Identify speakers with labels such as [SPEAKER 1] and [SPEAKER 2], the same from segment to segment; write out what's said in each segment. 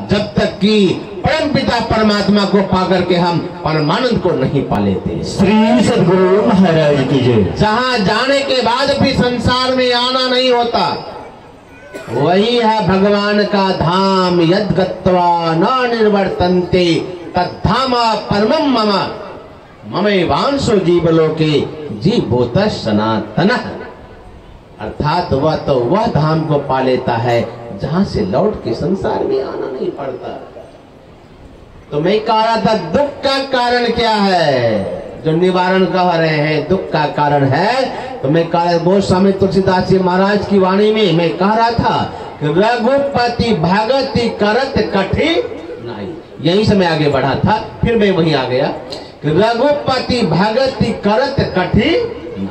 [SPEAKER 1] जब तक कि परमपिता परमात्मा को पाकर के हम परमानंद को नहीं पा लेते।
[SPEAKER 2] श्री सद्गुरु महाराज की जय।
[SPEAKER 1] जहाँ जाने के बाद भी संसार में आना नहीं होता, वही है भगवान का धाम। यद गत्वा न निर्वर्तन्ते तद्धामा परमं मम ममैवांशो जीवलोके जीवोतः सनातनः। अर्थात वह तो वह धाम को पा लेता है जहां से लौट के संसार में आना नहीं पड़ता। तो मैं कह रहा था दुख का कारण क्या है, जो निवारण कह रहे हैं दुख का कारण है। तो मैं कह रहा गोस्वामी तुलसीदास जी महाराज की वाणी में मैं कह रहा था कि रघुपति भगति करत कठिन नहीं, यहीं से मैं आगे बढ़ा था, फिर मैं वहीं आ गया कि रघुपति भगति करत कठिन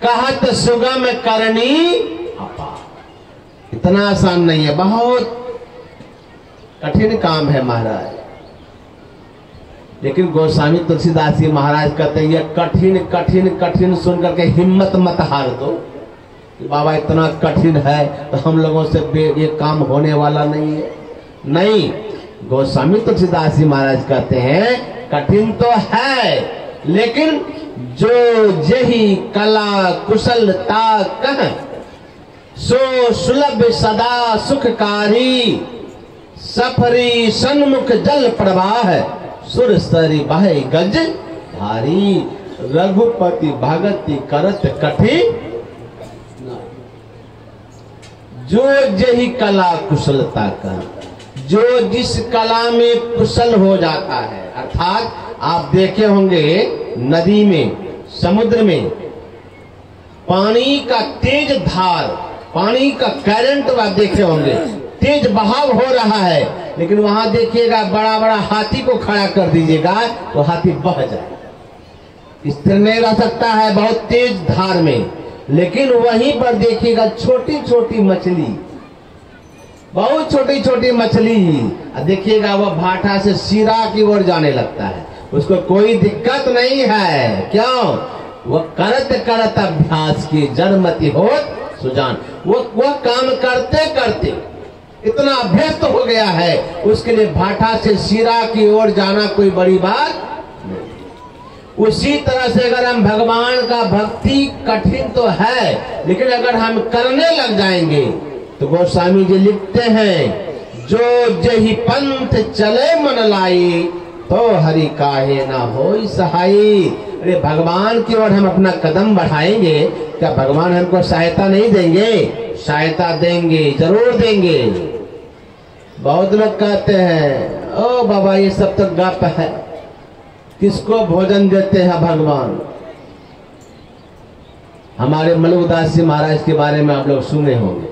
[SPEAKER 1] कहत सुगम करनी अपार। इतना आसान नहीं है, बहुत कठिन काम है महाराज। लेकिन गोस्वामी तुलसीदास जी महाराज कहते हैं ये कठिन कठिन कठिन सुन करके हिम्मत मत हार दो कि बाबा इतना कठिन है तो हम लोगों से ये काम होने वाला नहीं है। नहीं, गोस्वामी तुलसीदास जी महाराज कहते हैं कठिन तो है, लेकिन जो जही कला कुशलता कह सो सुलभ सदा सुखकारी। सफरी सन्मुख जल प्रवाह सुर स्तरी बहे गज धारी। रघुपति भगति करत कठिन जो जही कला कुशलता का, जो जिस कला में कुशल हो जाता है। अर्थात आप देखे होंगे नदी में, समुद्र में पानी का तेज धार, पानी का करंट आप देखे होंगे, तेज बहाव हो रहा है, लेकिन वहां देखिएगा बड़ा बड़ा हाथी को खड़ा कर दीजिएगा तो हाथी बह जाएगा, स्थिर नहीं रह सकता है बहुत तेज धार में। लेकिन वहीं पर देखिएगा छोटी छोटी मछली, बहुत छोटी छोटी मछली, देखिएगा वह भाटा से सिरा की ओर जाने लगता है, उसको कोई दिक्कत नहीं है। क्यों? वह करत करत अभ्यास की जड़मति होत सुजान। वह काम करते करते इतना अभ्यस्त हो गया है, उसके लिए भाटा से सिरा की ओर जाना कोई बड़ी बात नहीं। उसी तरह से अगर हम भगवान का भक्ति कठिन तो है, लेकिन अगर हम करने लग जाएंगे तो गोस्वामी जी लिखते हैं जो जही पंथ चले मन लाई तो हरि काहे ना होई सहाई। अरे भगवान की ओर हम अपना कदम बढ़ाएंगे, क्या भगवान हमको सहायता नहीं देंगे? सहायता देंगे, जरूर देंगे। बहुत लोग कहते हैं ओ बाबा ये सब तो गप है, किसको भोजन देते हैं भगवान। हमारे मलुकदास जी महाराज के बारे में आप लोग सुने होंगे।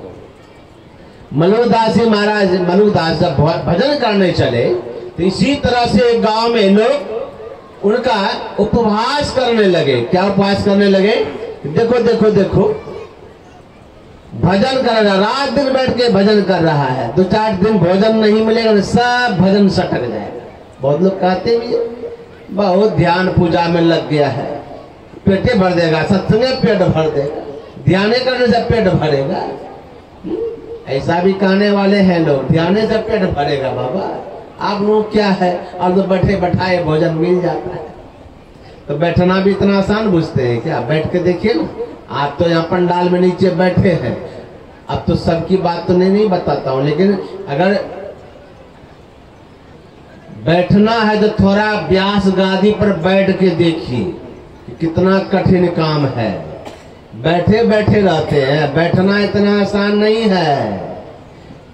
[SPEAKER 1] मलुकदास जी महाराज, मलुकदास जब भजन करने चले तो इसी तरह से गांव में लोग उनका उपवास करने लगे। क्या उपवास करने लगे? देखो देखो देखो, भजन कर रहा, रात दिन बैठ के भजन कर रहा है, 2-4 दिन भोजन नहीं मिलेगा तो सब भजन सटक जाएगा। बहुत लोग कहते भी बहुत ध्यान पूजा में लग गया है, पेटे भर देगा, सत्संग पेट भर देगा, ध्यान करने से पेट भरेगा। ऐसा भी कहने वाले हैं लोग, ध्यान से पेट भरेगा। बाबा आप लोग क्या है, और तो बैठे बैठाए भोजन मिल जाता है। तो बैठना भी इतना आसान बुझते हैं क्या? बैठ के देखिए ना, आप तो यहाँ पंडाल में नीचे बैठे हैं। अब तो सबकी बात तो नहीं बताता हूँ, लेकिन अगर बैठना है तो थोड़ा व्यास गादी पर बैठ के देखिए कि कितना कठिन काम है। बैठे बैठे रहते हैं, बैठना इतना आसान नहीं है।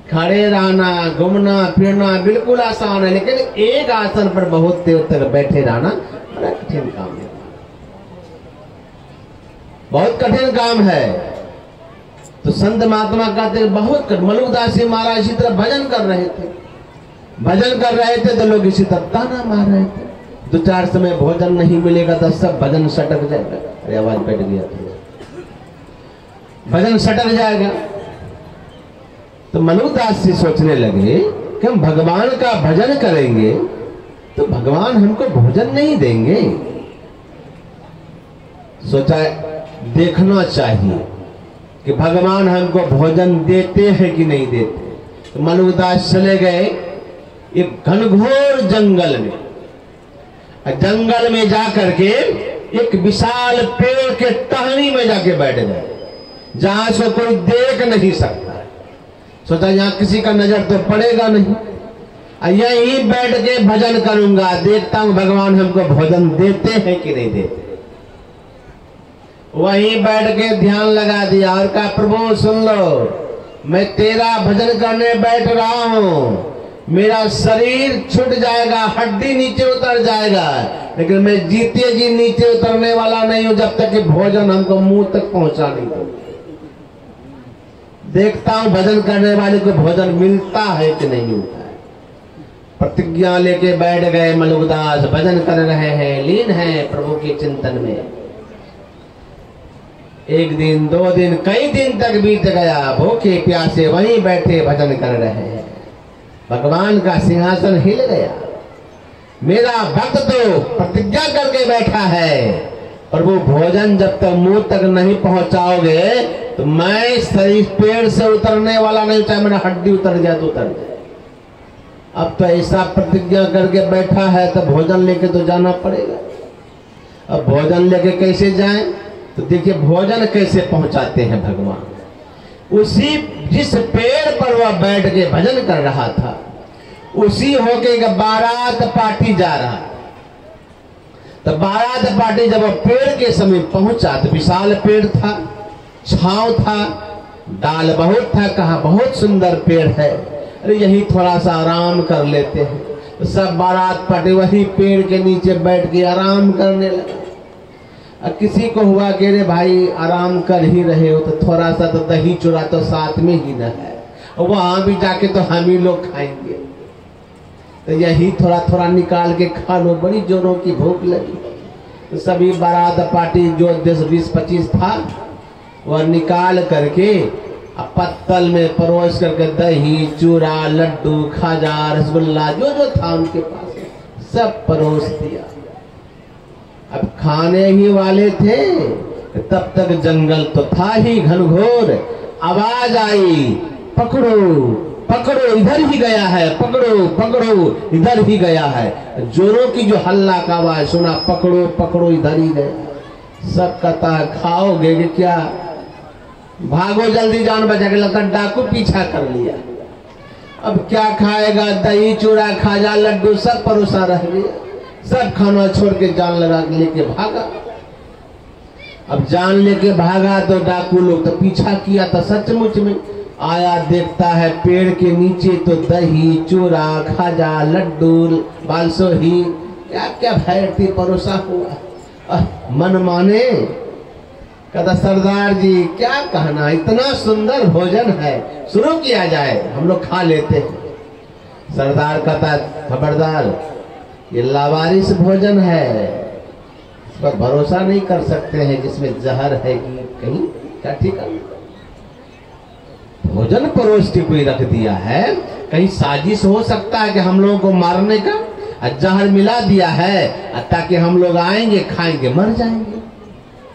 [SPEAKER 1] खड़े रहना, घूमना फिरना बिल्कुल आसान है, लेकिन एक आसन पर बहुत देर तक बैठे रहना बड़ा कठिन काम है, बहुत कठिन काम है। तो संत महात्मा कहते बहुत मलुकदास जी महाराज इसी तरह भजन कर रहे थे, भजन कर रहे थे तो लोग इसी तरह ताना मार रहे थे। 2-4 समय भोजन नहीं मिलेगा तो सब भजन सटक जाएगा। अरे आवाज बैठ गया था, भजन सटक जाएगा। तो मलुकदास जी सोचने लगे कि हम भगवान का भजन करेंगे तो भगवान हमको भोजन नहीं देंगे। सोचा देखना चाहिए कि भगवान हमको भोजन देते हैं कि नहीं देते। तो मलुकदास चले गए एक घनघोर जंगल में। जंगल में जाकर के एक विशाल पेड़ के टहनी में जाके बैठ गए, जहां से कोई देख नहीं सकता। सोचा यहाँ किसी का नजर तो पड़ेगा नहीं, यहीं बैठ के भजन करूंगा, देखता हूं भगवान हमको भोजन देते हैं कि नहीं देते। वहीं बैठ के ध्यान लगा दिया और कहा प्रभु सुन लो, मैं तेरा भजन करने बैठ रहा हूं, मेरा शरीर छूट जाएगा, हड्डी नीचे उतर जाएगा, लेकिन मैं जीते जी नीचे उतरने वाला नहीं हूं जब तक कि भोजन हमको मुंह तक पहुंचा नहीं दो। देखता हूं भजन करने वाले को भोजन मिलता है कि नहीं मिलता है। प्रतिज्ञा लेके बैठ गए मलुकदास, भजन कर रहे हैं, लीन हैं प्रभु के चिंतन में। एक दिन, 2 दिन, कई दिन तक बीत गया, भूखे प्यासे वहीं बैठे भजन कर रहे हैं। भगवान का सिंहासन हिल गया। मेरा भक्त तो प्रतिज्ञा करके बैठा है, प्रभु भोजन जब तक मुंह तक नहीं पहुंचाओगे तो मैं शरीर पेड़ से उतरने वाला नहीं, चाहे मेरा हड्डी उतर जाए तो उतर जाए। अब तो ऐसा प्रतिज्ञा करके बैठा है तो भोजन लेके तो जाना पड़ेगा। अब भोजन लेके कैसे जाएं? तो देखिए भोजन कैसे पहुंचाते हैं भगवान। उसी जिस पेड़ पर वह बैठ के भजन कर रहा था, उसी होके बारात पार्टी जा रहा। तो बारात पार्टी जब पेड़ के समीप पहुंचा तो विशाल पेड़ था, छांव था, डाल बहुत था, कहा बहुत सुंदर पेड़ है, अरे यही थोड़ा सा आराम कर लेते हैं। तो सब बारात पार्टी वही पेड़ के नीचे बैठ के आराम करने लगा। किसी को हुआ कि रे भाई आराम कर ही रहे हो तो थोड़ा सा तो दही चूड़ा तो साथ में ही न है, वहां भी जाके तो हम ही लोग खाएंगे, तो यही थोड़ा थोड़ा निकाल के खा लो, बड़ी जोरों की भूख लगी। तो सभी बारात पार्टी जो 20-25 था वह निकाल करके पत्तल में परोस करके दही चूड़ा लड्डू खाजा रसगुल्ला जो जो था उनके पास सब परोस दिया। अब खाने ही वाले थे, तब तक जंगल तो था ही घनघोर। आवाज आई पकड़ो पकड़ो इधर ही गया है, पकड़ो पकड़ो इधर ही गया है। जोरों की जो हल्ला का आवाज सुना, पकड़ो पकड़ो इधर ही गया। सब कहता खाओगे कि क्या, भागो जल्दी जान बचा के, लगता डाकू पीछा कर लिया। अब क्या खाएगा, दही चूड़ा खाजा लड्डू सब परोसा रह गया। सब खाना छोड़ के जान लगा लेके भागा। अब जान लेके भागा तो डाकू लोग तो पीछा किया था, सचमुच में आया, देखता है पेड़ के नीचे तो दही चूड़ा खाजा लड्डू बालसोही क्या क्या वैरायटी परोसा हुआ। मन माने, कहता सरदार जी क्या कहना, इतना सुंदर भोजन है, शुरू किया जाए, हम लोग खा लेते हैं। सरदार कहता खबरदार, ये लावारिस भोजन है, इस पर भरोसा नहीं कर सकते हैं जिसमें जहर है कि कहीं क्या ठिकाना। भोजन परोस के कोई रख दिया है, कहीं साजिश हो सकता है कि हम लोगों को मारने का, जहर मिला दिया है ताकि हम लोग आएंगे खाएंगे मर जाएंगे,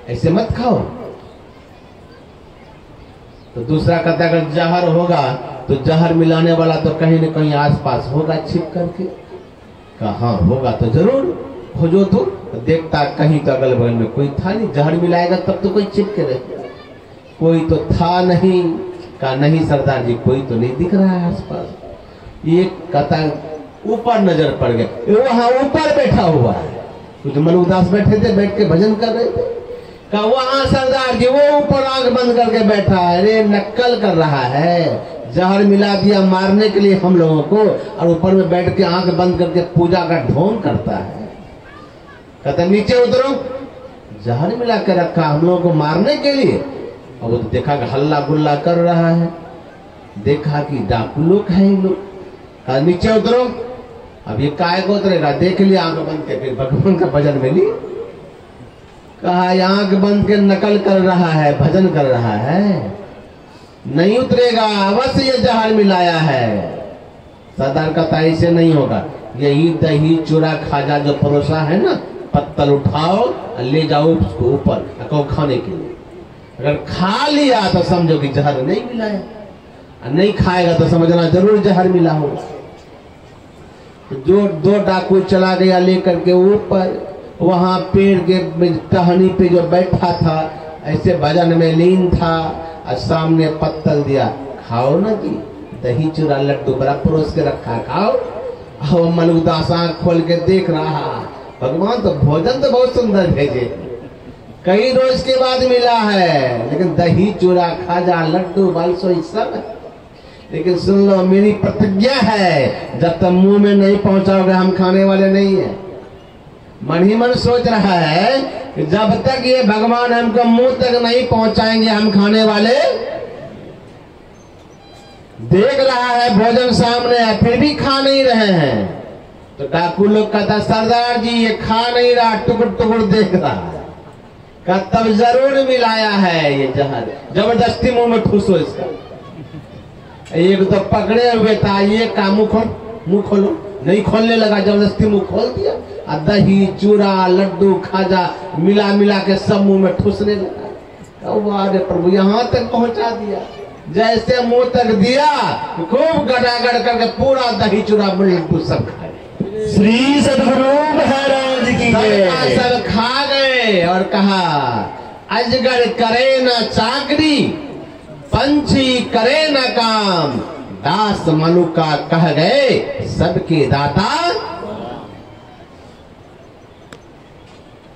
[SPEAKER 1] ऐसे मत खाओ। तो दूसरा कहता अगर जहर होगा तो जहर मिलाने वाला तो कहीं न कहीं आसपास होगा छिप करके। कहाँ होगा तो जरूर खोजो। तो देखता कहीं तो अगल बगल में कोई था नहीं, जहर मिलाएगा तब तो कोई छिप के रहेगा, कोई तो था नहीं। कहा नहीं सरदार जी कोई तो नहीं दिख रहा है आसपास। ये कहता ऊपर नजर पड़ गया, वहां ऊपर बैठा हुआ है, कुछ मलुकदास बैठे थे, बैठ के भजन कर रहे थे। कहा वहां सरदार जी वो ऊपर आंख बंद करके बैठा है, अरे नक्कल कर रहा है, जहर मिला दिया मारने के लिए हम लोगों को, और ऊपर में बैठ के आंख बंद करके पूजा का ढोंग करता है। कहता नीचे उतरो, जहर मिला के रखा हम लोगों को मारने के लिए। और वो देखा कि हल्ला गुल्ला कर रहा है, देखा कि डाकू लोग है इन लोग। कहा नीचे उतरो। अब ये काय को उतरेगा, देख लिया आंख बंद के, फिर भगवान का भजन में ली। कहा आंख बंद के नकल कर रहा है, भजन कर रहा है, नहीं उतरेगा, अवश्य ये जहर मिलाया है। सरदार का ऐसे नहीं होगा, यही दही चूड़ा खाजा जो परोसा है ना, पत्तल उठाओ ले जाओ उसको ऊपर खाने के लिए। अगर खा लिया तो समझो कि जहर नहीं मिलाया। नहीं खाएगा तो समझना जरूर जहर मिला होगा। जो दो डाकू चला गया लेकर के ऊपर, वहां पेड़ के टहनी पे जो बैठा था ऐसे भजन में लीन था, और सामने पत्तल दिया, खाओ ना जी, दही चूरा लड्डू बड़ा परोस के रखा, खाओ। और मन उदास आंख खोल के देख रहा, भगवान तो भोजन तो बहुत सुंदर भेजे, कई रोज के बाद मिला है, लेकिन दही चूरा खाजा लड्डू बालसो सब है। लेकिन सुन लो, मेरी प्रतिज्ञा है, जब तक मुंह में नहीं पहुंचाओगे हम खाने वाले नहीं है। मन ही मन सोच रहा है कि जब तक ये भगवान हमको मुंह तक नहीं पहुंचाएंगे हम खाने वाले। देख रहा है भोजन सामने है, फिर भी खा नहीं रहे हैं। तो डाकू लोग कहता, सरदार जी ये खा नहीं रहा, टुकड़ टुकड़ देख रहा है। का तब जरूर मिलाया है ये जहर, जबरदस्ती मुंह में ठूसो इसका। एक तो पकड़े हुए था, ये का मुंह खोलो, नहीं खोलने लगा, जबरदस्ती मुंह खोल दिया। दही चूरा लड्डू खाजा मिला मिला के सब मुंह में ठूसने लगा। अरे प्रभु यहाँ तक पहुंचा दिया, जैसे मुंह तक दिया खूब गड़ागड़ करके पूरा दही चूरा लड्डू सब खाए।
[SPEAKER 2] श्री सद्गुरु महाराज की जय।
[SPEAKER 1] सब खा गए और कहा, अजगर करे न चाकरी, पंछी करे न काम, दास मनु का कह गए सबके दाता।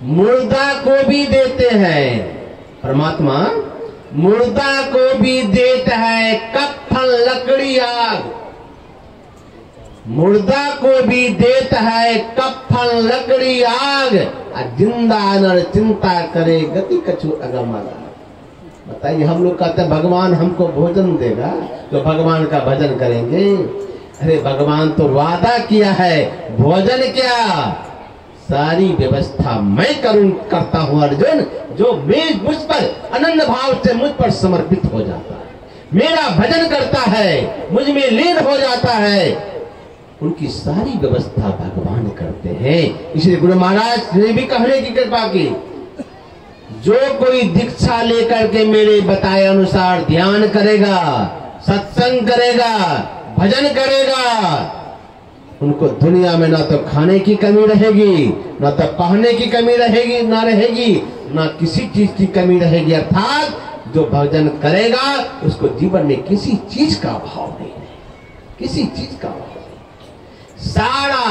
[SPEAKER 1] मुर्दा को भी देते हैं परमात्मा, मुर्दा को भी देता है कफन लकड़ी आग, मुर्दा को भी देता है कफन लकड़ी आग, जिंदा नर चिंता करे गति कछु अगमाला। बताइए, हम लोग कहते हैं भगवान हमको भोजन देगा तो भगवान का भजन करेंगे। अरे भगवान तो वादा किया है, भोजन क्या सारी व्यवस्था मैं करता हूं अर्जुन। जो मुझ पर अनन्य भाव से मुझ पर समर्पित हो जाता है, मेरा भजन करता है, मुझ में लीन हो जाता है, उनकी सारी व्यवस्था भगवान करते हैं। इसलिए गुरु महाराज ने भी कहने की कृपा की, जो कोई दीक्षा लेकर के मेरे बताए अनुसार ध्यान करेगा, सत्संग करेगा, भजन करेगा, उनको दुनिया में ना तो खाने की कमी रहेगी, ना तो पहनने की कमी रहेगी, ना किसी चीज की कमी रहेगी। अर्थात जो भजन करेगा उसको जीवन में किसी चीज का अभाव नहीं है, किसी चीज का अभाव नहीं। सारा